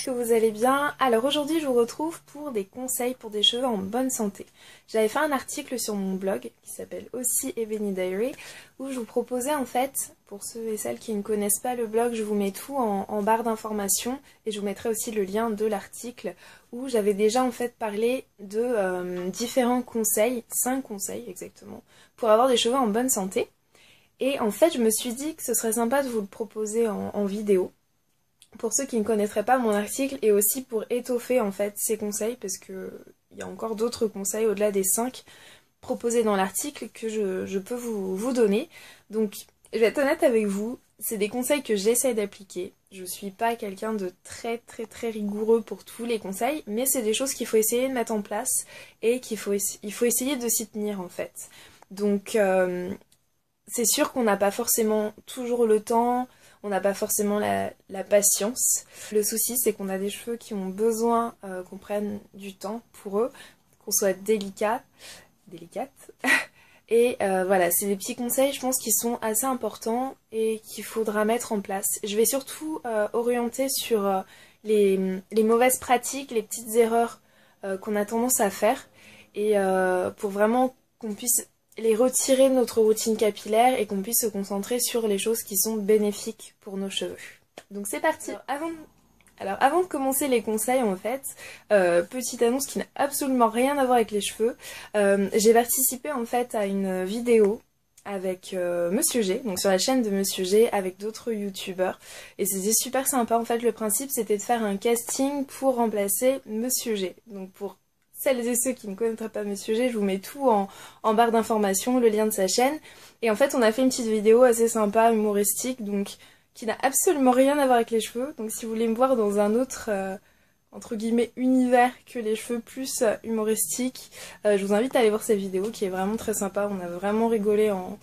j'espère que vous allez bien. Alors aujourd'hui je vous retrouve pour des conseils pour des cheveux en bonne santé. J'avais fait un article sur mon blog qui s'appelle aussi Ebony Diary où je vous proposais en fait, pour ceux et celles qui ne connaissent pas le blog, je vous mets tout en barre d'informations et je vous mettrai aussi le lien de l'article où j'avais déjà en fait parlé de différents conseils, 5 conseils exactement, pour avoir des cheveux en bonne santé. Et en fait je me suis dit que ce serait sympa de vous le proposer en vidéo. Pour ceux qui ne connaîtraient pas mon article et aussi pour étoffer en fait ces conseils parce que il y a encore d'autres conseils au-delà des 5 proposés dans l'article que je peux vous donner. Donc je vais être honnête avec vous, c'est des conseils que j'essaie d'appliquer. Je suis pas quelqu'un de très rigoureux pour tous les conseils, mais c'est des choses qu'il faut essayer de mettre en place et il faut essayer de s'y tenir en fait. Donc c'est sûr qu'on n'a pas forcément toujours le temps, on n'a pas forcément la patience. Le souci, c'est qu'on a des cheveux qui ont besoin qu'on prenne du temps pour eux, qu'on soit délicate. Et voilà, c'est des petits conseils, je pense, qui sont assez importants et qu'il faudra mettre en place. Je vais surtout orienter sur les mauvaises pratiques, les petites erreurs qu'on a tendance à faire, et pour vraiment qu'on puisse les retirer de notre routine capillaire et qu'on puisse se concentrer sur les choses qui sont bénéfiques pour nos cheveux. Donc c'est parti. Alors avant de commencer les conseils en fait, petite annonce qui n'a absolument rien à voir avec les cheveux, j'ai participé en fait à une vidéo avec Monsieur G, donc sur la chaîne de Monsieur G avec d'autres youtubeurs, et c'était super sympa. En fait le principe c'était de faire un casting pour remplacer Monsieur G. Donc pour celles et ceux qui ne connaîtraient pas Monsieur G, je vous mets tout en barre d'informations, le lien de sa chaîne. Et en fait, on a fait une petite vidéo assez sympa, humoristique, donc qui n'a absolument rien à voir avec les cheveux. Donc si vous voulez me voir dans un autre, entre guillemets, univers que les cheveux plus humoristiques, je vous invite à aller voir cette vidéo qui est vraiment très sympa. On a vraiment rigolé en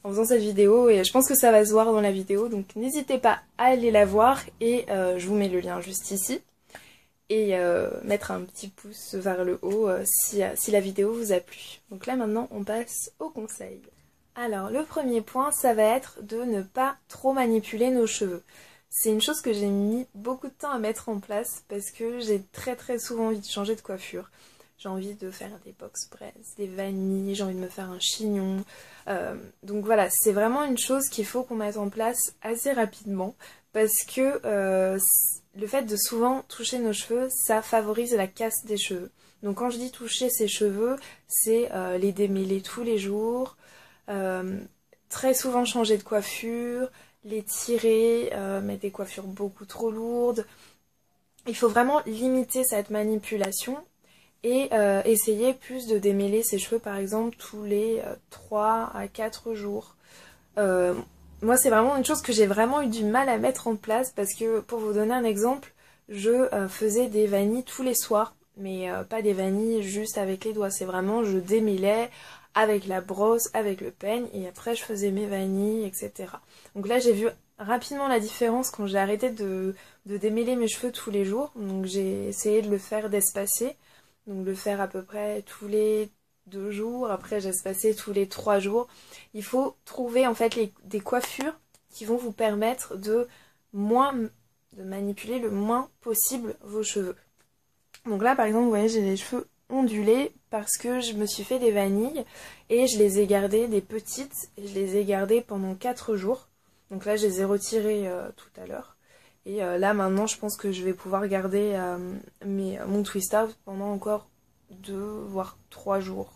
faisant cette vidéo et je pense que ça va se voir dans la vidéo. Donc n'hésitez pas à aller la voir et je vous mets le lien juste ici. Et mettre un petit pouce vers le haut si la vidéo vous a plu. Donc là maintenant on passe aux conseils. Alors le premier point ça va être de ne pas trop manipuler nos cheveux. C'est une chose que j'ai mis beaucoup de temps à mettre en place parce que j'ai très souvent envie de changer de coiffure. J'ai envie de faire des box braids, des vanilles, j'ai envie de me faire un chignon. Donc voilà, c'est vraiment une chose qu'il faut qu'on mette en place assez rapidement parce que le fait de souvent toucher nos cheveux, ça favorise la casse des cheveux. Donc quand je dis toucher ses cheveux, c'est les démêler tous les jours, très souvent changer de coiffure, les tirer, mettre des coiffures beaucoup trop lourdes. Il faut vraiment limiter cette manipulation et essayer plus de démêler ses cheveux par exemple tous les 3 à 4 jours. Moi c'est vraiment une chose que j'ai vraiment eu du mal à mettre en place parce que pour vous donner un exemple, je faisais des vanilles tous les soirs, mais pas des vanilles juste avec les doigts, c'est vraiment je démêlais avec la brosse, avec le peigne et après je faisais mes vanilles, etc. Donc là j'ai vu rapidement la différence quand j'ai arrêté de démêler mes cheveux tous les jours, donc j'ai essayé de le faire d'espacer, donc de le faire à peu près tous les 2 jours, après j'espaçais tous les 3 jours. Il faut trouver en fait des coiffures qui vont vous permettre de manipuler le moins possible vos cheveux. Donc là par exemple vous voyez j'ai les cheveux ondulés parce que je me suis fait des vanilles et je les ai gardées des petites et je les ai gardées pendant 4 jours. Donc là je les ai retirées tout à l'heure. Et là maintenant je pense que je vais pouvoir garder mon twist out pendant encore 2 voire 3 jours.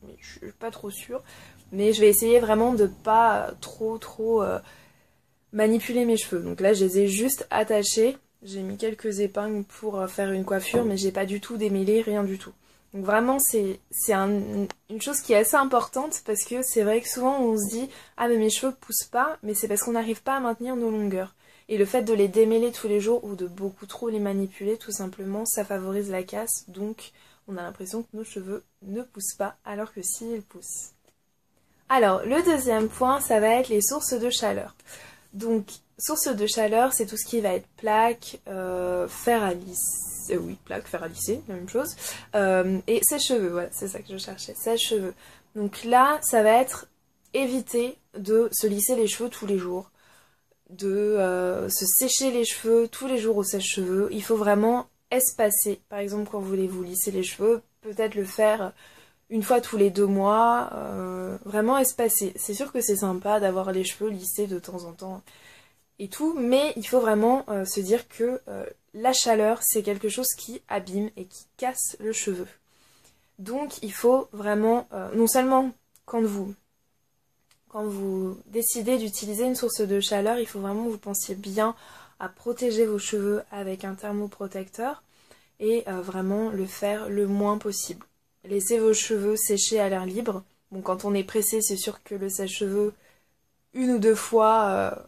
Mais je suis pas trop sûre. Mais je vais essayer vraiment de pas trop manipuler mes cheveux. Donc là je les ai juste attachés. J'ai mis quelques épingles pour faire une coiffure mais j'ai pas du tout démêlé, rien du tout. Donc vraiment c'est une chose qui est assez importante parce que c'est vrai que souvent on se dit « Ah mais mes cheveux poussent pas » mais c'est parce qu'on n'arrive pas à maintenir nos longueurs. Et le fait de les démêler tous les jours ou de beaucoup trop les manipuler tout simplement, ça favorise la casse. Donc on a l'impression que nos cheveux ne poussent pas alors que si ils poussent. Alors le deuxième point ça va être les sources de chaleur. Donc sources de chaleur c'est tout ce qui va être plaques, fer à lisser, oui plaques, fer à lisser, la même chose, et sèche-cheveux, voilà c'est ça que je cherchais, sèche-cheveux. Donc là ça va être éviter de se lisser les cheveux tous les jours. se sécher les cheveux tous les jours au sèche-cheveux. Il faut vraiment espacer. Par exemple, quand vous voulez vous lisser les cheveux, peut-être le faire une fois tous les 2 mois, vraiment espacer. C'est sûr que c'est sympa d'avoir les cheveux lissés de temps en temps et tout, mais il faut vraiment se dire que la chaleur, c'est quelque chose qui abîme et qui casse le cheveu. Donc il faut vraiment, non seulement quand vous décidez d'utiliser une source de chaleur, il faut vraiment que vous pensiez bien à protéger vos cheveux avec un thermoprotecteur et vraiment le faire le moins possible. Laissez vos cheveux sécher à l'air libre. Bon, quand on est pressé, c'est sûr que le sèche-cheveux 1 ou 2 fois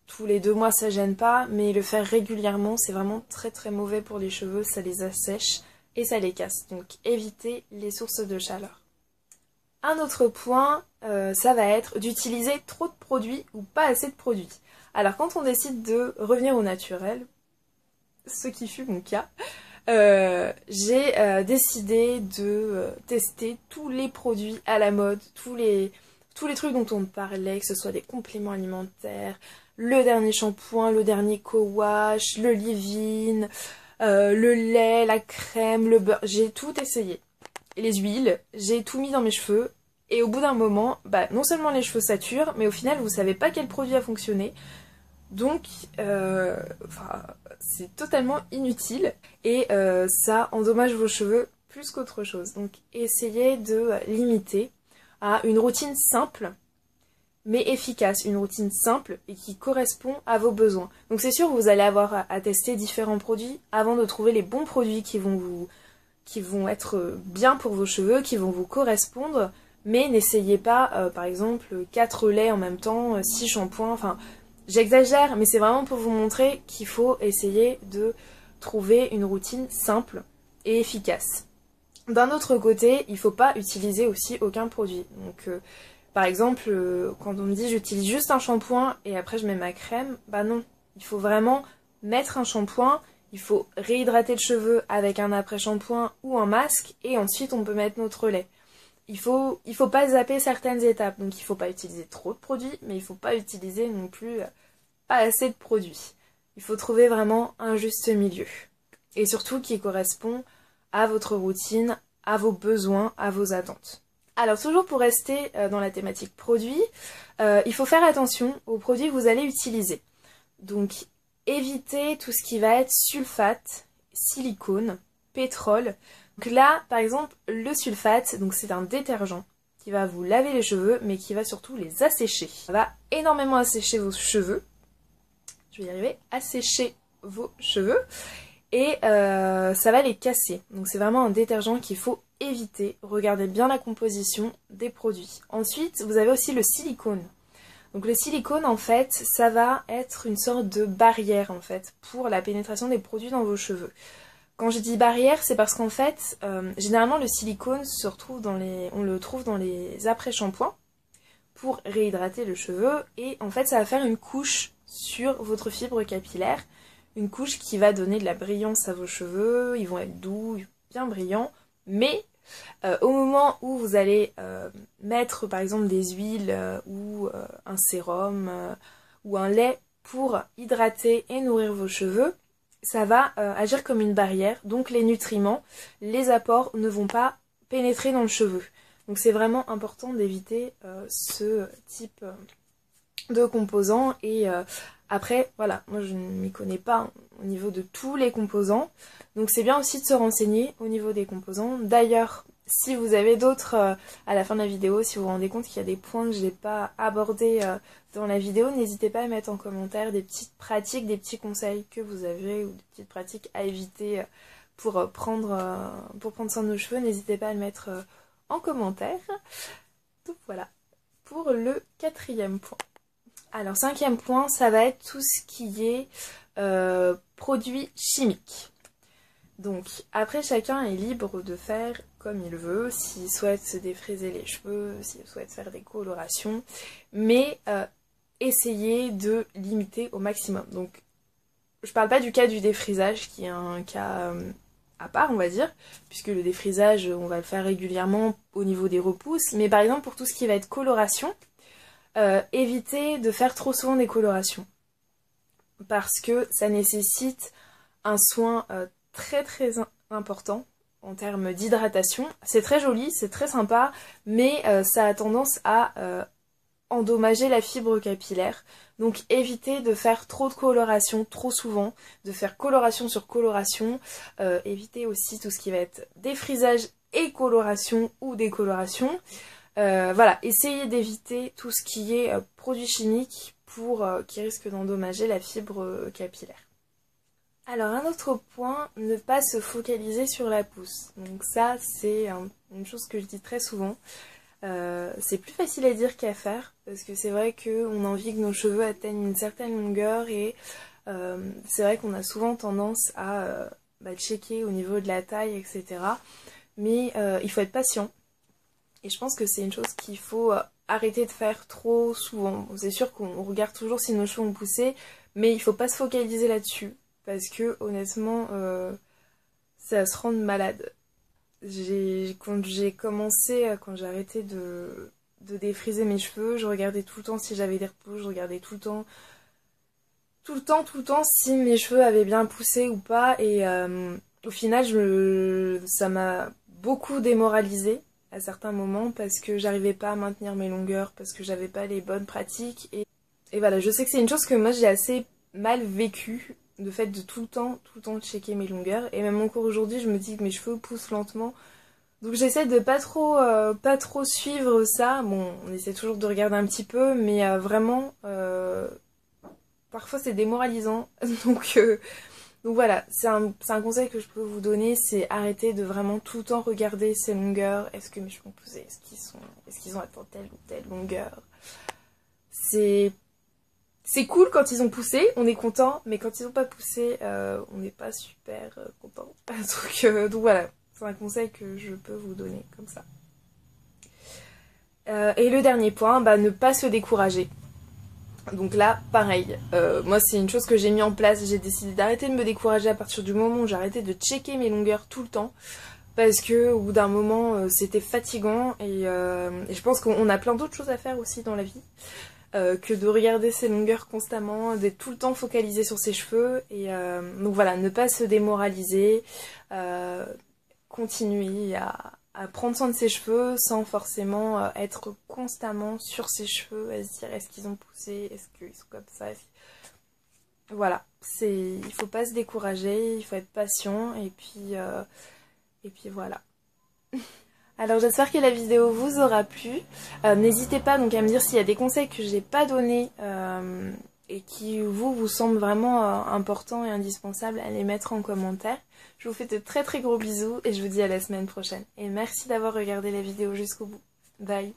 tous les 2 mois, ça gêne pas, mais le faire régulièrement, c'est vraiment très très mauvais pour les cheveux, ça les assèche et ça les casse. Donc évitez les sources de chaleur. Un autre point, ça va être d'utiliser trop de produits ou pas assez de produits. Alors quand on décide de revenir au naturel, ce qui fut mon cas, j'ai décidé de tester tous les produits à la mode, tous les trucs dont on me parlait, que ce soit des compléments alimentaires, le dernier shampoing, le dernier co-wash, le leave-in, le lait, la crème, le beurre, j'ai tout essayé. Les huiles, j'ai tout mis dans mes cheveux et au bout d'un moment, non seulement les cheveux saturent, mais au final vous savez pas quel produit a fonctionné. Donc, c'est totalement inutile et ça endommage vos cheveux plus qu'autre chose. Donc, essayez de limiter à une routine simple mais efficace, une routine simple et qui correspond à vos besoins. Donc c'est sûr, vous allez avoir à tester différents produits avant de trouver les bons produits qui vont être bien pour vos cheveux, qui vont vous correspondre, mais n'essayez pas, par exemple, 4 laits en même temps, 6 shampoings, enfin, j'exagère, mais c'est vraiment pour vous montrer qu'il faut essayer de trouver une routine simple et efficace. D'un autre côté, il ne faut pas utiliser aussi aucun produit. Donc, par exemple, quand on me dit j'utilise juste un shampoing et après je mets ma crème, non. Il faut vraiment mettre un shampoing, il faut réhydrater le cheveu avec un après-shampoing ou un masque et ensuite on peut mettre notre lait. Il faut pas zapper certaines étapes, donc il ne faut pas utiliser trop de produits, mais il ne faut pas utiliser non plus pas assez de produits. Il faut trouver vraiment un juste milieu. Et surtout qui correspond à votre routine, à vos besoins, à vos attentes. Alors toujours pour rester dans la thématique produits, il faut faire attention aux produits que vous allez utiliser. Donc évitez tout ce qui va être sulfate, silicone, pétrole. Donc là par exemple le sulfate, donc c'est un détergent qui va vous laver les cheveux mais qui va surtout les assécher. Ça va énormément assécher vos cheveux. Je vais y arriver, assécher vos cheveux et ça va les casser. Donc c'est vraiment un détergent qu'il faut éviter. Regardez bien la composition des produits. Ensuite, vous avez aussi le silicone. Donc le silicone, en fait, ça va être une sorte de barrière, en fait, pour la pénétration des produits dans vos cheveux. Quand je dis barrière, c'est parce qu'en fait, généralement, le silicone on le trouve dans les après-shampoings pour réhydrater le cheveu. Et en fait, ça va faire une couche sur votre fibre capillaire. Une couche qui va donner de la brillance à vos cheveux. Ils vont être doux, bien brillants. Mais au moment où vous allez mettre par exemple des huiles ou un sérum ou un lait pour hydrater et nourrir vos cheveux, ça va agir comme une barrière. Donc les nutriments, les apports ne vont pas pénétrer dans le cheveu. Donc c'est vraiment important d'éviter ce type de composants et après, voilà, moi je ne m'y connais pas au niveau de tous les composants, donc c'est bien aussi de se renseigner au niveau des composants. D'ailleurs, si vous avez d'autres, à la fin de la vidéo, si vous vous rendez compte qu'il y a des points que je n'ai pas abordés dans la vidéo, n'hésitez pas à mettre en commentaire des petites pratiques, des petits conseils que vous avez, ou des petites pratiques à éviter pour prendre soin de nos cheveux, n'hésitez pas à le mettre en commentaire. Donc voilà, pour le 4e point. Alors 5e point, ça va être tout ce qui est produits chimiques. Donc après chacun est libre de faire comme il veut, s'il souhaite se défriser les cheveux, s'il souhaite faire des colorations, mais essayez de limiter au maximum. Donc je parle pas du cas du défrisage qui est un cas à part on va dire, puisque le défrisage on va le faire régulièrement au niveau des repousses, mais par exemple pour tout ce qui va être coloration, évitez de faire trop souvent des colorations. parce que ça nécessite un soin très très important en termes d'hydratation. C'est très joli, c'est très sympa, mais ça a tendance à endommager la fibre capillaire. Donc évitez de faire trop de coloration trop souvent, de faire coloration sur coloration. Évitez aussi tout ce qui va être défrisage et coloration ou décoloration. Voilà, essayez d'éviter tout ce qui est produits chimiques qui risquent d'endommager la fibre capillaire. Alors un autre point, ne pas se focaliser sur la pousse. Donc ça c'est une chose que je dis très souvent. C'est plus facile à dire qu'à faire, parce que c'est vrai qu'on a envie que nos cheveux atteignent une certaine longueur et c'est vrai qu'on a souvent tendance à checker au niveau de la taille, etc. Mais il faut être patient. Et je pense que c'est une chose qu'il faut arrêter de faire trop souvent. C'est sûr qu'on regarde toujours si nos cheveux ont poussé, mais il faut pas se focaliser là-dessus. Parce que honnêtement, ça va se rendre malade. Quand j'ai commencé, quand j'ai arrêté de défriser mes cheveux, je regardais tout le temps si j'avais des repousses, je regardais tout le temps si mes cheveux avaient bien poussé ou pas. Et au final, ça m'a beaucoup démoralisée à certains moments parce que j'arrivais pas à maintenir mes longueurs, parce que j'avais pas les bonnes pratiques. Et voilà, je sais que c'est une chose que moi j'ai assez mal vécue, le fait de tout le temps checker mes longueurs. Et même encore aujourd'hui, je me dis que mes cheveux poussent lentement. Donc j'essaie de pas trop suivre ça. Bon, on essaie toujours de regarder un petit peu, mais vraiment, parfois c'est démoralisant. Donc voilà, c'est un conseil que je peux vous donner, c'est arrêter de vraiment tout le temps regarder ces longueurs. Est-ce que mes cheveux ont poussé? Est-ce qu'ils ont atteint telle ou telle longueur? C'est cool quand ils ont poussé, on est content, mais quand ils n'ont pas poussé, on n'est pas super content. Donc voilà, c'est un conseil que je peux vous donner comme ça. Et le dernier point, ne pas se décourager. Donc là, pareil, moi c'est une chose que j'ai mis en place, j'ai décidé d'arrêter de me décourager à partir du moment où j'ai arrêté de checker mes longueurs tout le temps. Parce que au bout d'un moment, c'était fatigant et je pense qu'on a plein d'autres choses à faire aussi dans la vie. Que de regarder ses longueurs constamment, d'être tout le temps focalisé sur ses cheveux. Et donc voilà, ne pas se démoraliser, continuer à prendre soin de ses cheveux sans forcément être constamment sur ses cheveux, à se dire est-ce qu'ils ont poussé, est-ce qu'ils sont comme ça. Voilà, il faut pas se décourager, il faut être patient et puis voilà. Alors j'espère que la vidéo vous aura plu. N'hésitez pas donc à me dire s'il y a des conseils que j'ai pas donnés et qui vous semblent vraiment importants et indispensables à les mettre en commentaire. Je vous fais de très très gros bisous et je vous dis à la semaine prochaine. Et merci d'avoir regardé la vidéo jusqu'au bout. Bye.